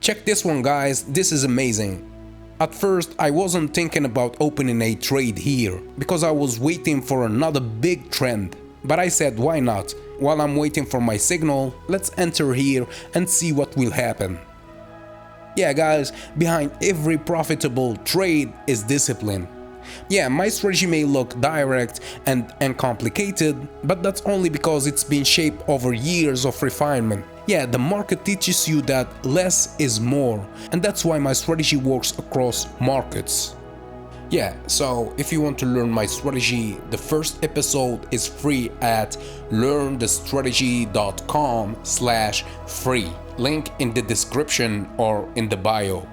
Check this one, guys, this is amazing. At first, I wasn't thinking about opening a trade here, because I was waiting for another big trend. But I said, why not? While I'm waiting for my signal, let's enter here and see what will happen. Yeah guys, behind every profitable trade is discipline. Yeah, my strategy may look direct and uncomplicated, but that's only because it's been shaped over years of refinement. Yeah, the market teaches you that less is more, and that's why my strategy works across markets. Yeah, so if you want to learn my strategy, the first episode is free at learnthestrategy.com/free. Link in the description or in the bio.